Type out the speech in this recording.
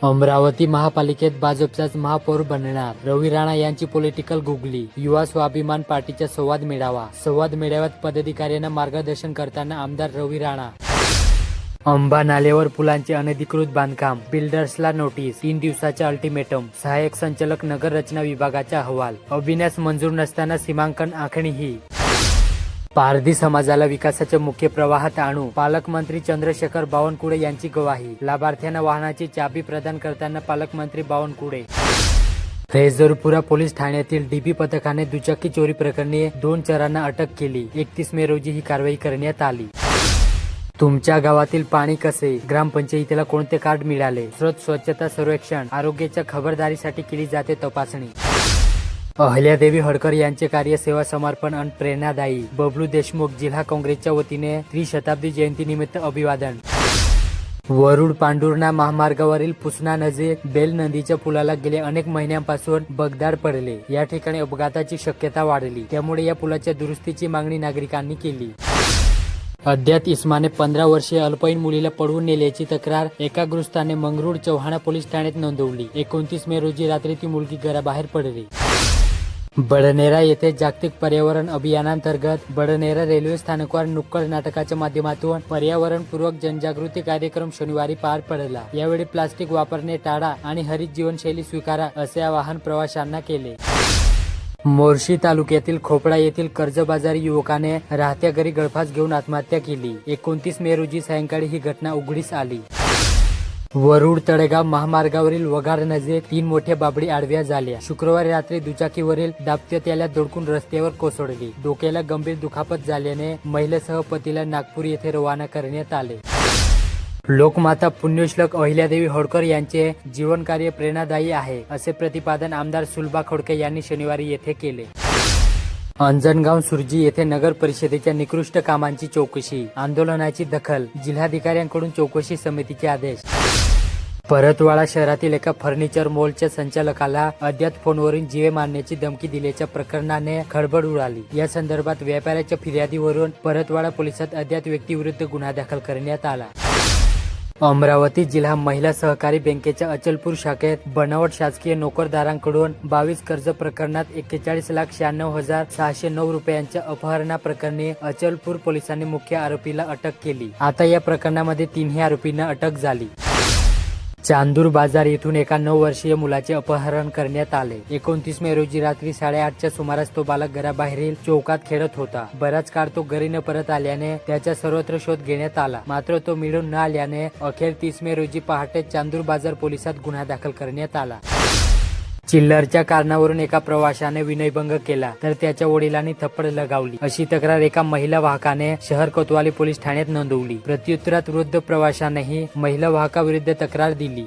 अमरावती महापालिकेत भाजपचाच महापौर बनणार, रवी राणा यांची पॉलिटिकल गुगली. युवा स्वाभिमान पार्टीचा संवाद मेळाव्यात पदाधिकाऱ्यांना मार्गदर्शन करताना आमदार रवी राणा. अंबा नाल्यावर पुलांचे अनधिकृत बांधकाम, बिल्डर्सला नोटीस, 3 दिवसाचा अल्टिमेटम. सहाय्यक संचालक नगर रचना विभागाचा अहवाल. अभिन्यास मंजूर नसताना सीमांकन आखणीही. पारधी समाजाला विकासाच्या मुख्य प्रवाहात आणू, पालकमंत्री चंद्रशेखर बावनकुळे यांची ग्वाही. लाभार्थ्यांना वाहनाची चाबी प्रदान करताना पालकमंत्री बावनकुळे. रेजोरपुरा पोलीस ठाण्यातील डीबी पथकाने दुचाकी चोरी प्रकरणी 2 चोरांना अटक केली. 31 मे रोजी ही कारवाई करण्यात आली. तुमच्या गावातील पाणी कसे? ग्रामपंचायतीला कोणते कार्ड मिळाले? स्रोत स्वच्छता सर्वेक्षण. आरोग्याच्या खबरदारीसाठी केली जाते तपासणी. अहल्यादेवी होळकर यांचे कार्य, सेवा, समर्पण आणि प्रेरणादायी. बबलू देशमुख जिल्हा काँग्रेसच्या वतीने त्रिशताब्दी जयंतीनिमित्त अभिवादन. वरुड पांढुर्णा महामार्गावरील पुसना नजीक बेल नदीच्या पुलाला गेल्या अनेक महिन्यांपासून भगदाड पडले. या ठिकाणी अपघाताची शक्यता वाढली, त्यामुळे या पुलाच्या दुरुस्तीची मागणी नागरिकांनी केली. अज्ञात इसमाने 15 वर्षीय अल्पवयीन मुलीला पळवून नेल्याची तक्रार एका गृहस्थाने मंगरुळ चव्हाणा पोलीस ठाण्यात नोंदवली. 29 मे रोजी रात्री ती मुलगी घराबाहेर पडली. बडनेरा येथे जागतिक पर्यावरण अभियानांतर्गत बडनेरा रेल्वे स्थानकावर नुक्कड नाटकाच्या माध्यमातून पर्यावरणपूर्वक जनजागृती कार्यक्रम शनिवारी पार पडला. यावेळी प्लास्टिक वापरणे टाळा आणि हरित जीवनशैली स्वीकारा असे आवाहन प्रवाशांना केले. मोर्शी तालुक्यातील खोपडा येथील कर्जबाजारी युवकाने राहत्या घरी गळफास घेऊन आत्महत्या केली. 29 मे रोजी सायंकाळी ही घटना उघडीस आली. वरुड तळेगाव महामार्गावरील वगार नजीक 3 मोठ्या बाबडी आडव्या झाल्या. शुक्रवारी रात्री दुचाकीवरील दाम्पत्य त्याला धडकून रस्त्यावर कोसळली. डोक्याला गंभीर दुखापत झाल्याने महिलेसह पतीला नागपूर येथे रवाना करण्यात आले. लोकमाता पुण्यश्लोक अहिल्यादेवी होळकर यांचे जीवनकार्य प्रेरणादायी आहे, असे प्रतिपादन आमदार सुलभा खोडके यांनी शनिवारी येथे केले. अंजनगाव सुरजी येथे नगर परिषदेच्या निकृष्ट कामांची चौकशी, आंदोलनाची दखल, जिल्हाधिकाऱ्यांकडून चौकशी समितीचे आदेश. परतवाडा शहरातील एका फर्निचर मॉलच्या संचालकाला अज्ञात फोनवरून जीवे मारण्याची धमकी दिल्याच्या प्रकरणाने खळबळ उडाली. या संदर्भात व्यापाऱ्याच्या फिर्यादीवरून परतवाडा पोलिसात अज्ञात व्यक्तीविरुद्ध गुन्हा दाखल करण्यात आला. अमरावती जिल्हा महिला सहकारी बँकेच्या अचलपूर शाखेत बनावट शासकीय नोकरदारांकडून 22 कर्ज प्रकरणात 41,96,609 रुपयांच्या अपहरणाप्रकरणी अचलपूर पोलिसांनी मुख्य आरोपीला अटक केली. आता या प्रकरणामध्ये 3 आरोपींना अटक झाली. चांदूर बाजार येथून एका 9 वर्षीय मुलाचे अपहरण करण्यात आले. 29 मे रोजी रात्री 8:30च्या सुमारास तो बालक घराबाहेरील चौकात खेळत होता. बराच काळ तो घरी न परत आल्याने त्याचा सर्वत्र शोध घेण्यात आला, मात्र तो मिळून न आल्याने अखेर 30 मे रोजी पहाटे चांदूर बाजार पोलिसात गुन्हा दाखल करण्यात आला. चिल्लरच्या कारणावरून एका प्रवाशाने विनयभंग केला तर त्याच्या वडिलांनी थप्पड लगावली, अशी तक्रार एका महिला वाहकाने शहर कोतवाली पोलीस ठाण्यात नोंदवली. प्रत्युत्तरात वृद्ध प्रवाशानेही महिला वाहकाविरुद्ध तक्रार दिली.